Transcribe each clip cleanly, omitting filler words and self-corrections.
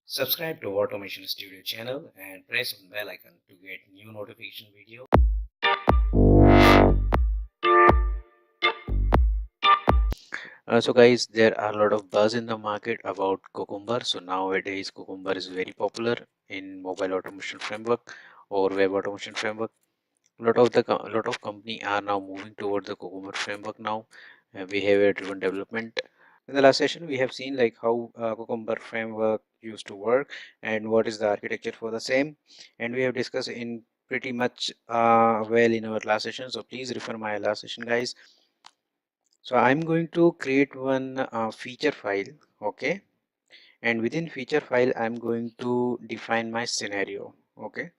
Subscribe to Automation Studio channel and press on bell icon to get new notification video. So guys, there are a lot of buzz in the market about Cucumber. So nowadays Cucumber is very popular in mobile automation framework or web automation framework. Lot of company are now moving toward the Cucumber framework now. Behavior driven development. In the last session, we have seen like how Cucumber framework used to work and what is the architecture for the same. And we have discussed in pretty much well in our last session. So please refer my last session, guys. So I'm going to create one feature file, okay? And within feature file, I'm going to define my scenario, okay?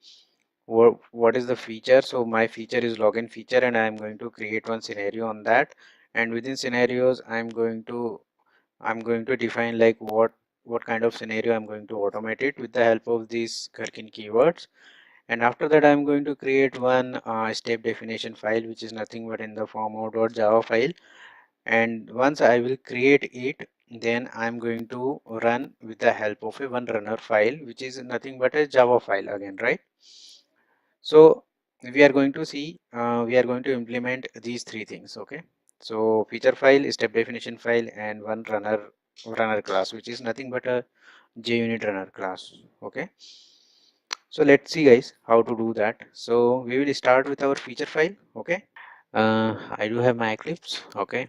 What is the feature? So my feature is login feature, and I'm going to create one scenario on that. And within scenarios, I'm going to define like what kind of scenario I'm going to automate it with the help of these Gherkin keywords. And after that, I'm going to create one step definition file, which is nothing but in the form of .java file. And once I will create it, then I'm going to run with the help of a one runner file, which is nothing but a Java file again, right? So we are going to see, we are going to implement these three things, okay? So feature file, step definition file, and one runner class, which is nothing but a JUnit runner class, okay? So let's see guys how to do that. So we will start with our feature file, okay? I do have my Eclipse, okay?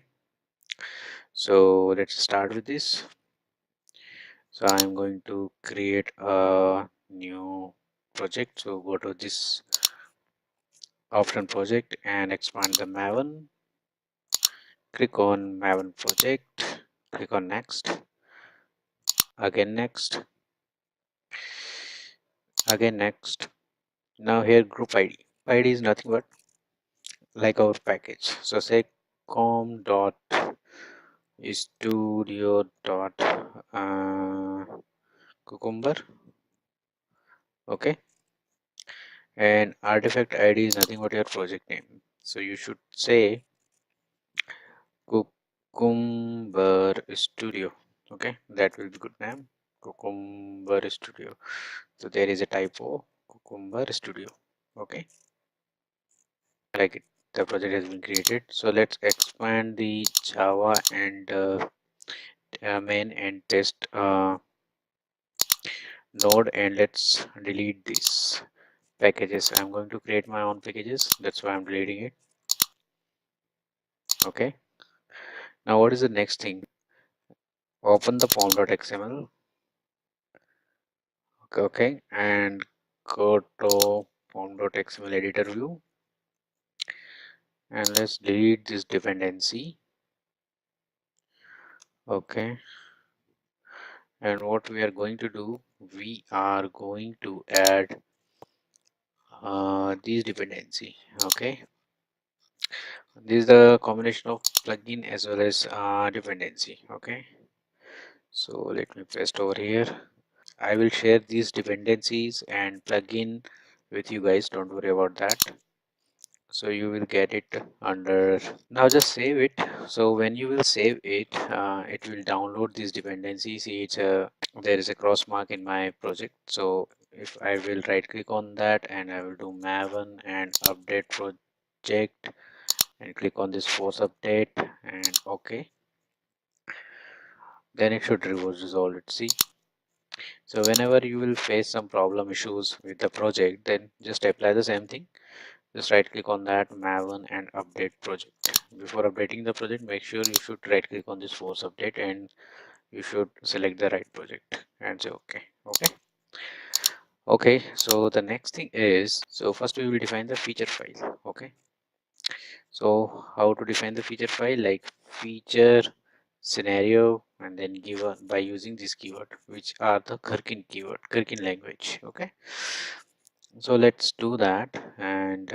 So let's start with this. So I'm going to create a new project. So go to this option project and expand the Maven. Click on Maven project. Click on next. Again next. Again next. Now here group ID. ID is nothing but like our package. So say com.studio.cucumber. Okay. And artifact ID is nothing but your project name. So you should say Cucumber Studio. Okay, that will be good name. Cucumber Studio. So there is a typo. Cucumber Studio. Okay, like it. The project has been created. So let's expand the Java and main and test node, and let's delete these packages. I'm going to create my own packages. That's why I'm deleting it. Okay. Now what is the next thing? Open the pom.xml. Okay, and go to pom.xml editor view, and let's delete this dependency. Okay, and what we are going to do, we are going to add these dependency. Okay, this is the combination of plugin as well as dependency. Okay, so let me paste over here. I will share these dependencies and plugin with you guys, don't worry about that. So you will get it under, now just save it. So when you will save it, it will download these dependencies. See, it's a, there is a cross mark in my project. So if I will right click on that and I will do maven and update project and click on this force update and okay, then it should resolve it. See, so whenever you will face some problem issues with the project, then just apply the same thing. Just right click on that maven and update project. Before updating the project, make sure you should right click on this force update and you should select the right project and say okay. Okay, so the next thing is, so first we will define the feature file. Okay, so how to define the feature file, like feature scenario, and then given by using this keyword, which are the Gherkin keyword, Gherkin language. Okay, so let's do that. And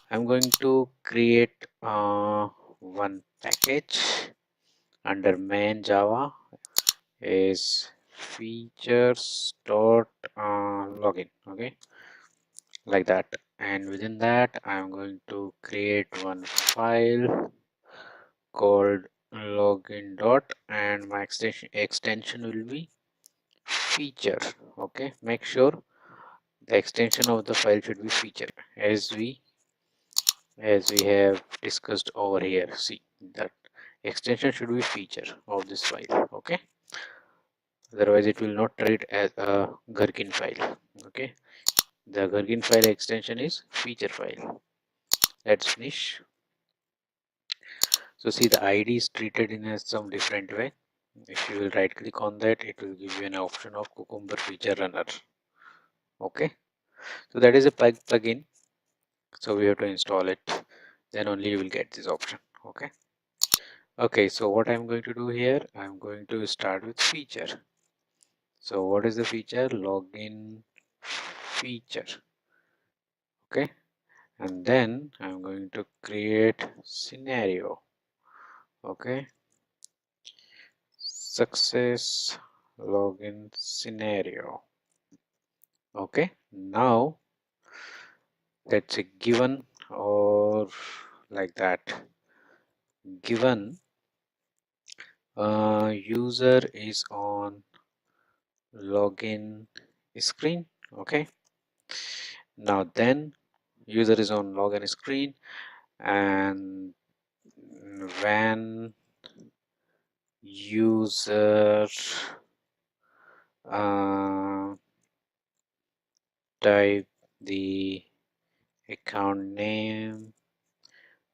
I'm going to create one package under main Java is features dot login. Okay, like that. And within that, I'm going to create one file called login dot, and my extension will be feature. Okay, make sure the extension of the file should be feature, as we have discussed over here. See, that extension should be feature of this file. Okay, otherwise it will not treat as a gherkin file. Okay, the gherkin file extension is feature file. Let's finish. So see, the id is treated in a some different way. If you will right click on that, it will give you an option of Cucumber feature runner. Okay, so that is a plugin, so we have to install it, then only you will get this option. Okay. Okay, so what I'm going to do here, I'm going to start with feature. So what is the feature? Login feature. Okay, and then I'm going to create scenario. Okay, success login scenario. Okay, now that's a given, or like that, given user is on login screen. Okay, now then user is on login screen, and when user uh, type the account name.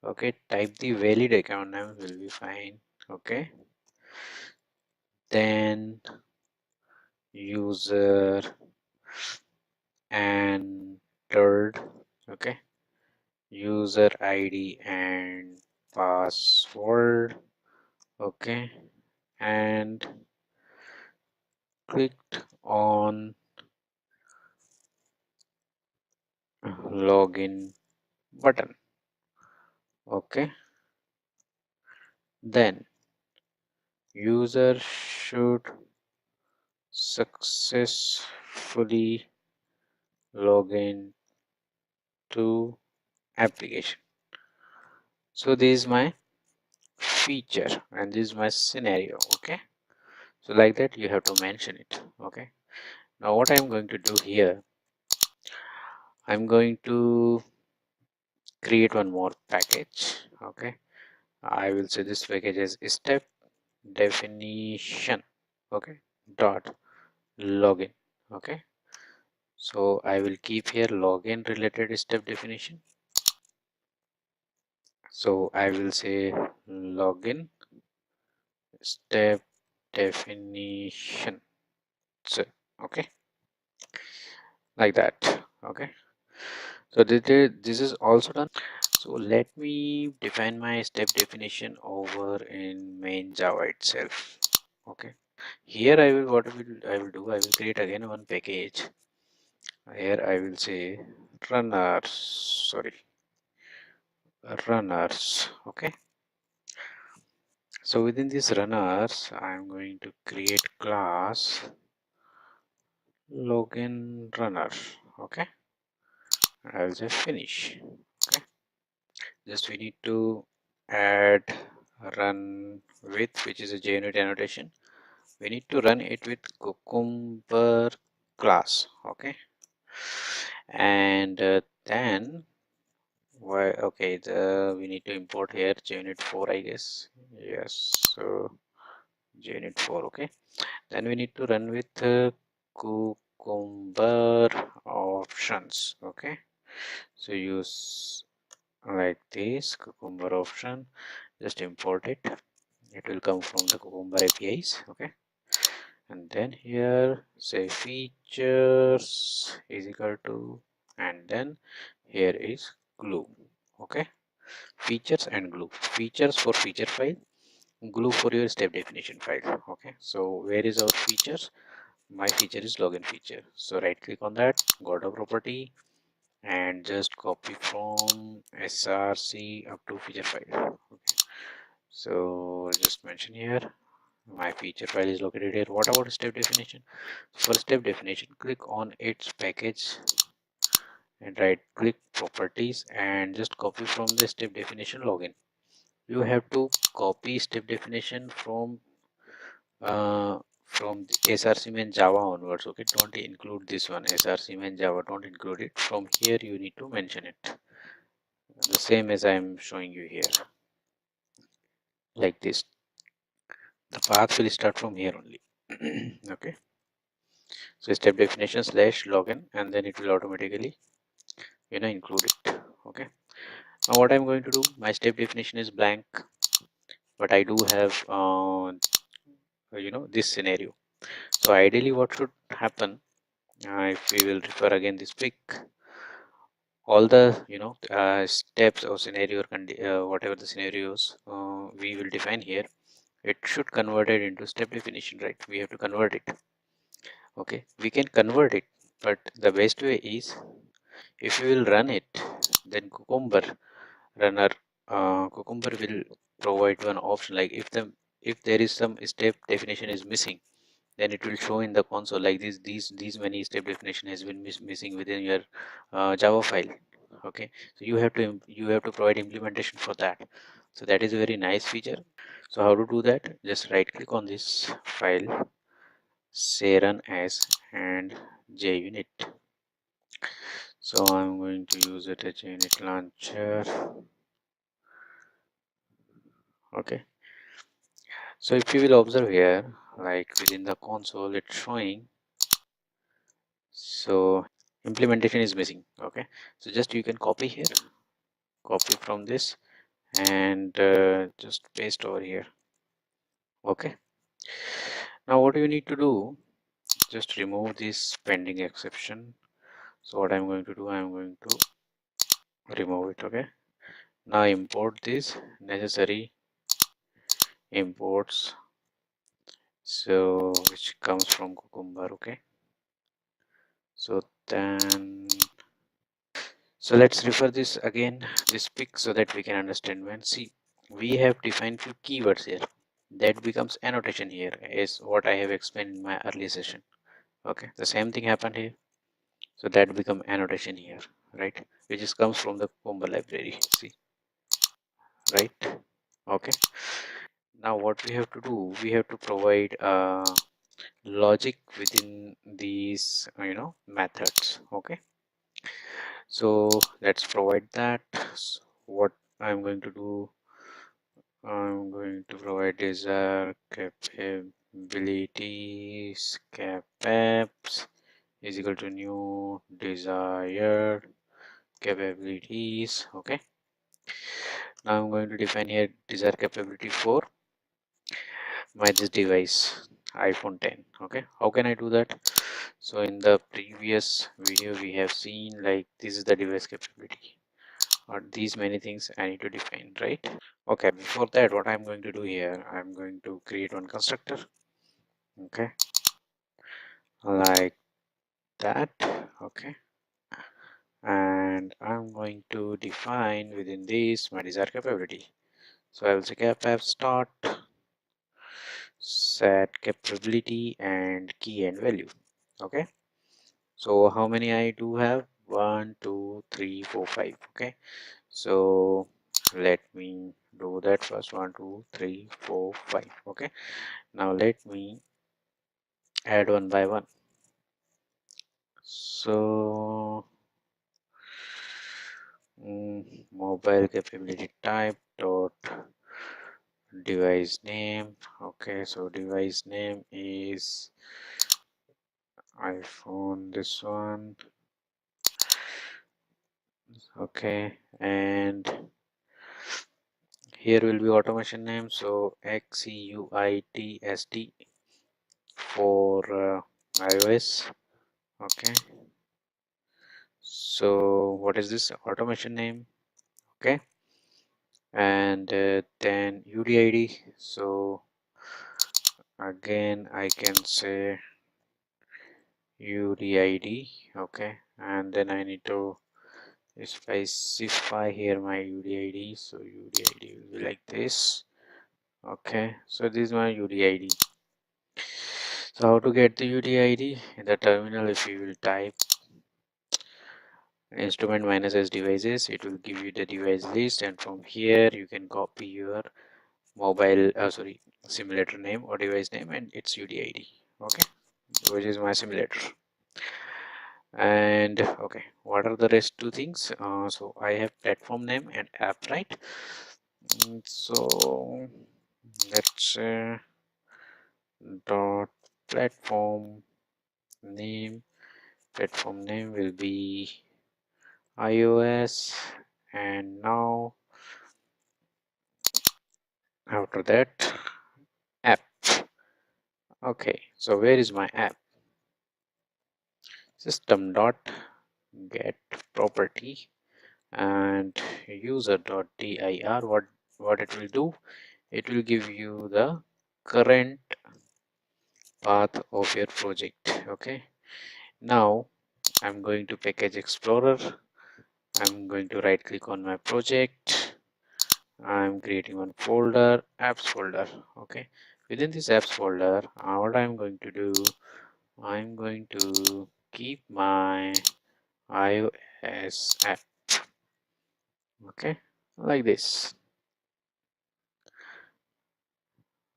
Okay, type the valid account name will be fine. Okay, then user and third. Okay, user id and password. Okay, and clicked on login button. Okay, then user should successfully log in to application. So this is my feature and this is my scenario. Okay, so like that you have to mention it. Okay, now what I'm going to do here, I'm going to create one more package. Okay, I will say this package as step definition. Okay, dot login. Okay, so I will keep here login related step definition. So I will say login step definition. So okay, like that. Okay, so this is also done. So let me define my step definition over in main Java itself. Okay, here I will do, I will create again one package. Here I will say runners, sorry, runners. Okay, so within these runners I'm going to create class login runner. Okay, I'll just finish. Okay, just we need to add run with, which is a JUnit annotation. We need to run it with cucumber class. Okay, and then why, okay, we need to import here JUnit 4, I guess. Yes, so JUnit 4. Okay, then we need to run with cucumber options. Okay, so use like this cucumber option, just import it, it will come from the cucumber APIs. Okay, and then here say features is equal to, and then here is glue. Okay, features and glue, features for feature file, glue for your step definition file. Okay, so where is our features? My feature is login feature, so right click on that, go to property, and just copy from src up to feature file. Okay, so just mention here my feature file is located here. What about step definition? For step definition, click on its package and right click properties and just copy from the step definition login. you have to copy step definition from the src main Java onwards. Okay, don't include this one, src main Java, don't include it. From here you need to mention it the same as I am showing you here, like this. The path will start from here only. Okay, so step definition slash login, and then it will automatically include it. Okay, now what I'm going to do, my step definition is blank, but I do have this scenario. So ideally what should happen, if we will refer again this pic, all the steps or scenario or whatever the scenarios we will define here, it should convert it into step definition, right? We have to convert it. Okay, we can convert it, but the best way is, if you will run it, then Cucumber will provide one option, like if there is some step definition is missing, then it will show in the console like this, these many step definition has been missing within your Java file. Okay, so you have to provide implementation for that. So that is a very nice feature. So how to do that? Just right click on this file, say run as, and JUnit. So I'm going to use it as JUnit launcher. Okay, so if you will observe here, like within the console it's showing, so implementation is missing. Okay, so just you can copy here, copy from this, and just paste over here. Okay, now what you need to do, just remove this pending exception. So what I'm going to do, I'm going to remove it. Okay, now import this necessary imports, so which comes from Cucumber. Okay, so then, so let's refer this again, this pic, so that we can understand. When see, we have defined few keywords here, that becomes annotation here, is what I have explained in my earlier session. Okay, the same thing happened here, so that become annotation here, right, which is comes from the Cucumber library. See, right? Okay, now what we have to do, we have to provide logic within these methods. Okay, so let's provide that. So what I'm going to do, I'm going to provide desired capabilities capaps is equal to new desired capabilities. Okay, now I'm going to define here desired capability for my this device iPhone 10. Okay, how can I do that? So in the previous video we have seen, like this is the device capability, or these many things I need to define, right? Okay, before that, what I'm going to do here, I'm going to create one constructor. Okay, like that. Okay, and I'm going to define within this my desired capability. So I will say cap start, set capability and key and value. Okay, so how many I do have? 1 2 3 4 5. Okay, so let me do that first. 1 2 3 4 5. Okay, now let me add one by one. So mobile capability type dot device name. Okay, so device name is iPhone, this one. Okay, and here will be automation name, so XUITST for iOS. Okay, so what is this automation name? Okay, and then UDID. So again I can say UDID. Okay, and then I need to specify here my UDID. So UDID will be like this. Okay, so this is my UDID. So how to get the UDID? In the terminal, if you will type instrument minus s devices, it will give you the device list, and from here you can copy your mobile simulator name or device name and its UDID, okay, which is my simulator. And okay, what are the rest two things? So I have platform name and app, right? So let's dot platform name. Platform name will be iOS, and now after that app. Okay, so where is my app? System dot get property and user dot dir. What it will do? It will give you the current path of your project. Okay, now I'm going to package explorer. I'm going to right click on my project. I'm creating one folder, apps folder. Okay, within this apps folder, what I'm going to do, I'm going to keep my iOS app. Okay, like this.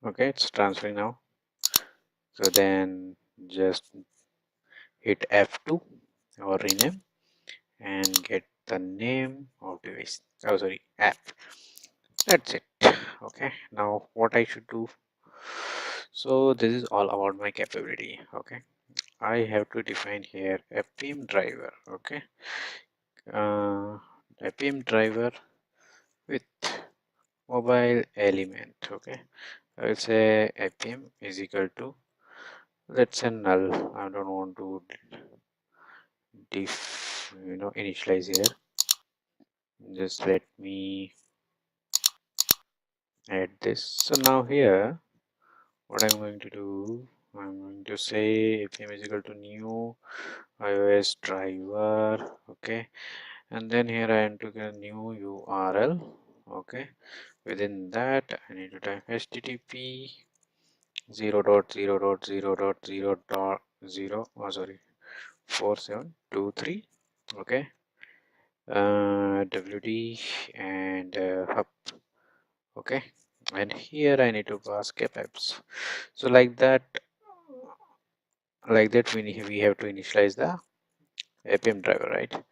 Okay, it's transferring now. So then just hit F2 or rename and get the name of device. Oh, sorry, app. That's it. Okay, now what I should do? So this is all about my capability. Okay, I have to define here a pm driver. Okay, a pm driver with mobile element. Okay, I will say apm is equal to, let's say, null. I don't want to initialize here. Just let me add this. So now here what I'm going to do, I'm going to say apm is equal to new iOS driver. Okay, and then here I am to get a new URL. Okay, within that I need to type http 0.0.0.0.0 4723. Okay, wd and hub. Okay, and here I need to pass capapps. So like that we have to initialize the apm driver, right?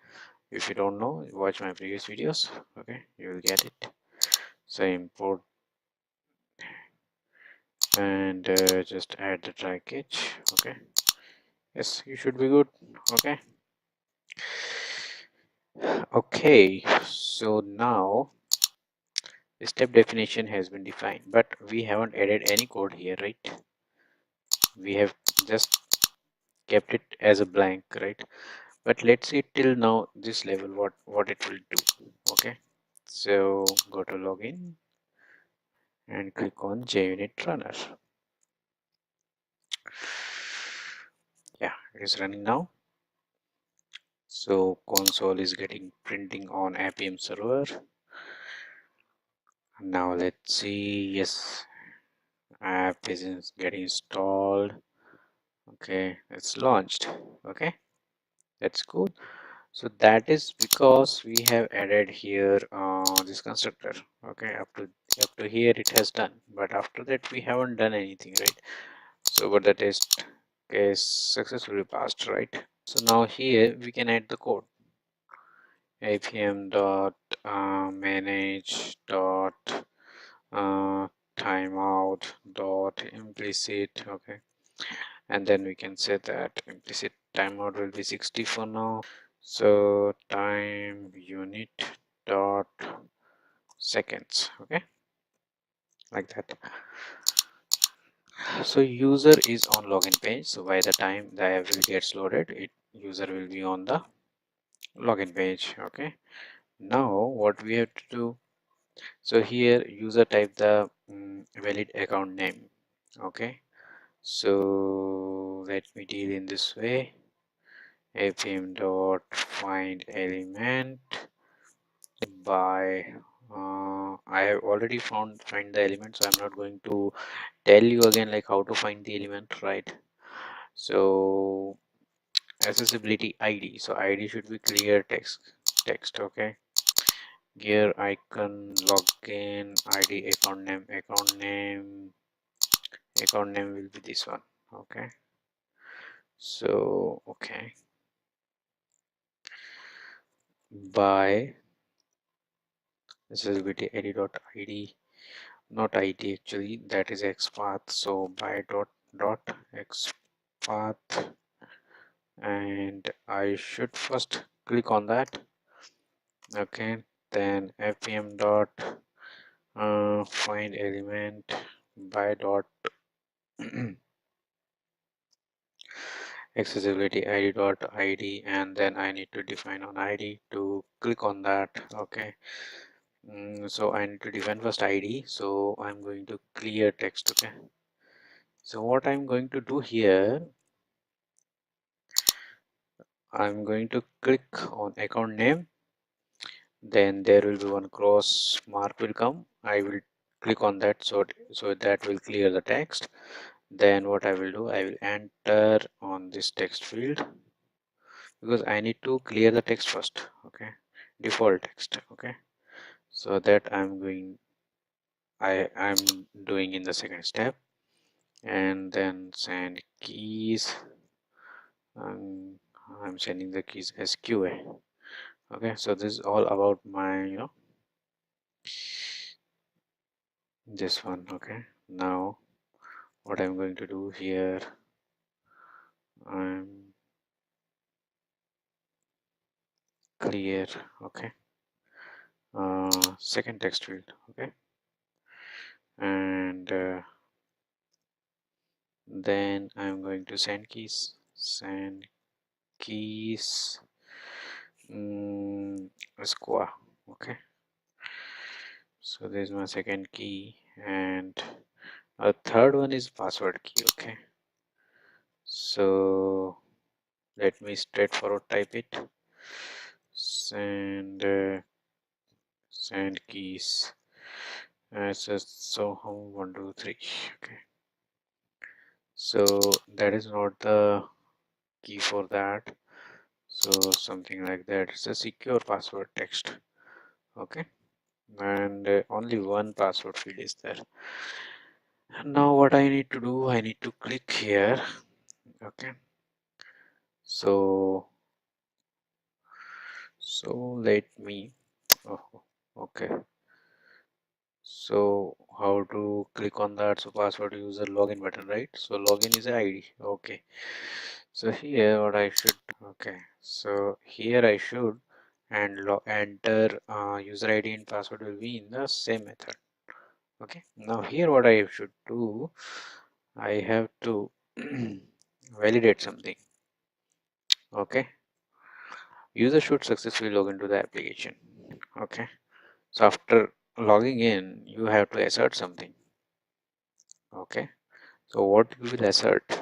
If you don't know, watch my previous videos. Okay, you will get it. So import and just add the try catch. Okay, yes, you should be good. Okay, okay, so now the step definition has been defined, but we haven't added any code here, right? We have just kept it as a blank, right? But let's see till now this level what it will do. Okay, so go to login and click on JUnit runner. Yeah, it is running now. So console is getting printing on apm server. Now let's see. Yes, app is getting installed. Okay, it's launched. Okay, that's cool. So that is because we have added here this constructor. Okay, up to here it has done, but after that we haven't done anything, right? So but the test case successfully passed, right? So now here we can add the code. apm dot manage dot timeout dot implicit. Okay, and then we can say that implicit timeout will be 60 for now. So time unit dot seconds. Okay, like that. So user is on login page, so by the time the app will gets loaded, user will be on the login page. Okay, now what we have to do, so here user type the valid account name. Okay, so let me deal in this way. apm dot find element by I have already find the element, so I'm not going to tell you again like how to find the element, right? So accessibility ID. So ID should be clear text. Okay, gear icon, login ID, account name will be this one. Okay, so okay, by accessibility ID.id, not ID actually, that is xpath. So by dot xpath, and I should first click on that. Okay, then fpm dot find element by dot accessibility id dot id, and then I need to define on id to click on that. Okay, so I need to define first id, so I'm going to clear text. Okay, so what I'm going to do here, I'm going to click on account name, then there will be one cross mark will come. I will click on that, so that will clear the text. Then what I will do, I will enter on this text field, because I need to clear the text first. Okay, default text. Okay, so that I'm doing in the second step, and then send keys. um, I'm sending the keys SQA. Okay, so this is all about my this one. Okay, now what I'm going to do here, I'm clear. Okay, second text field. Okay, and then I'm going to send keys square. Okay, so there's my second key, and a third one is password key. Okay, so let me straightforward type it. Send keys so how 1 2 3. Okay, so that is not the key for that, so something like that. It's a secure password text. Okay, and only one password field is there. Now what I need to do, I need to click here. Okay, so let me oh, okay, so how to click on that? So password user login button, right? So login is ID. Okay, so here what I should, okay, so here I should and enter user ID and password will be in the same method. Okay, now here what I should do, I have to validate something. Okay, user should successfully log into the application. Okay, so after logging in, you have to assert something. Okay, so what you will assert?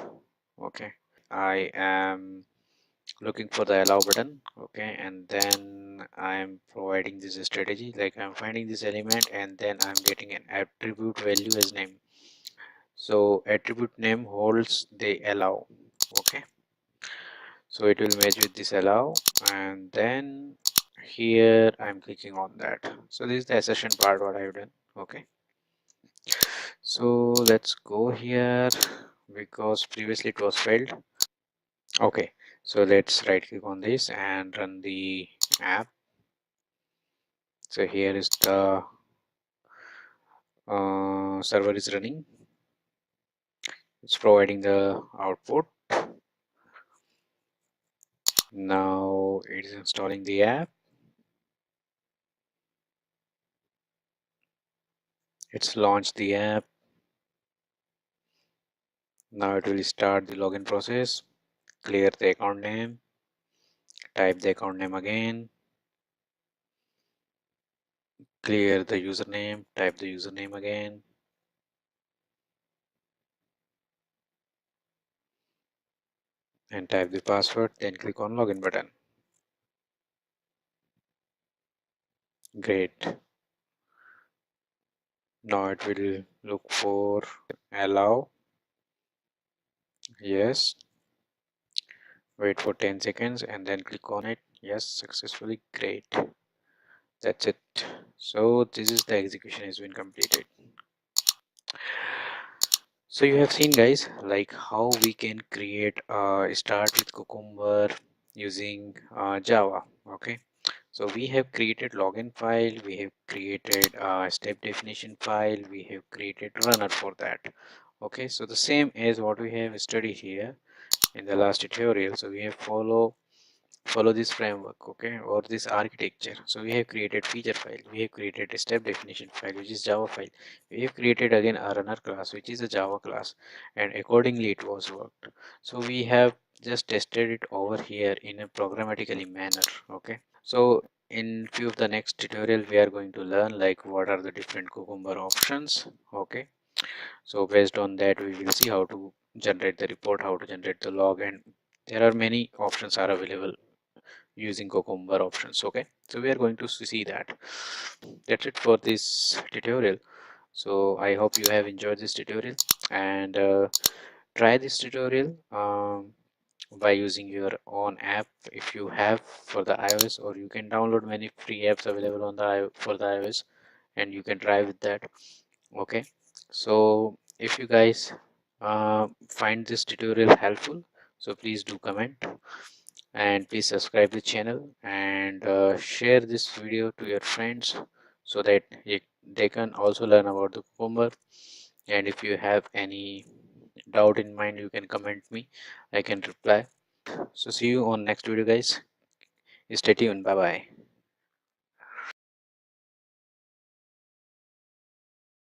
Okay, I am looking for the allow button. Okay, and then I'm providing this strategy, like I'm finding this element and then I'm getting an attribute value as name. So attribute name holds the allow. Okay, so it will match with this allow, and then here I'm clicking on that. So this is the assertion part what I've done. Okay, so let's go here, because previously it was failed. Okay, so let's right click on this and run the app. So here is the server is running, it's providing the output. Now it is installing the app, it's launched the app. Now it will start the login process. Clear the account name, type the account name again, clear the username, type the username again, and type the password, then click on login button. Great. Now it will look for allow. Yes, Wait for 10 seconds and then click on it. Yes, successfully. Great. That's it. So this is the execution has been completed. So you have seen guys like how we can create start with Cucumber using Java. Okay, so we have created login file, we have created step definition file, we have created runner for that. Okay, so the same as what we have studied here in the last tutorial. So we have follow this framework, okay, or this architecture. So we have created feature file, we have created a step definition file, which is Java file. We have created again a runner class, which is a Java class, and accordingly it was worked. So we have just tested it over here in a programmatically manner. Okay, so in few of the next tutorial we are going to learn like what are the different Cucumber options. Okay, so based on that we will see how to generate the report, how to generate the log, and there are many options are available using Cucumber options. Okay, so we are going to see that. That's it for this tutorial. So I hope you have enjoyed this tutorial, and try this tutorial by using your own app if you have for the iOS, or you can download many free apps available on the for the iOS, and you can try with that. Okay, so if you guys find this tutorial helpful, so please do comment, and please subscribe the channel, and share this video to your friends so that they can also learn about the Cucumber. And if you have any doubt in mind, you can comment me, I can reply. So see you on next video guys. Stay tuned. Bye bye.